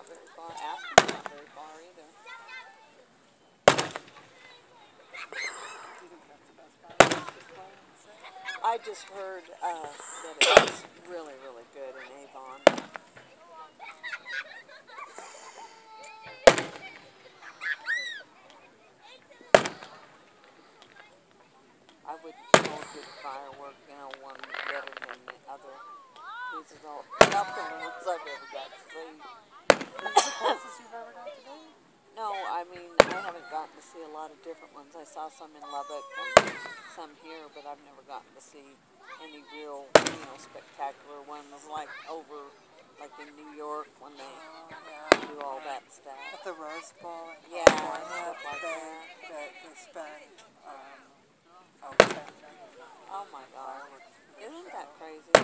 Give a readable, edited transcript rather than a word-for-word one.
not very far. Aspen's not very far either. Do you think that's the best part? I just heard that it was really, really good in Avon. I would go a good firework, one better than the other pieces. Not the ones I've ever got to see. Is this the closest you've ever got to be? No, I mean, I haven't gotten to see a lot of different ones. I saw some in Lubbock and some here, but I've never gotten to see any real, spectacular ones like over, like in New York when they do all that stuff. At the Rose Bowl in Yeah, California, stuff like that. they spend over $10 million. Oh my God. Isn't that crazy?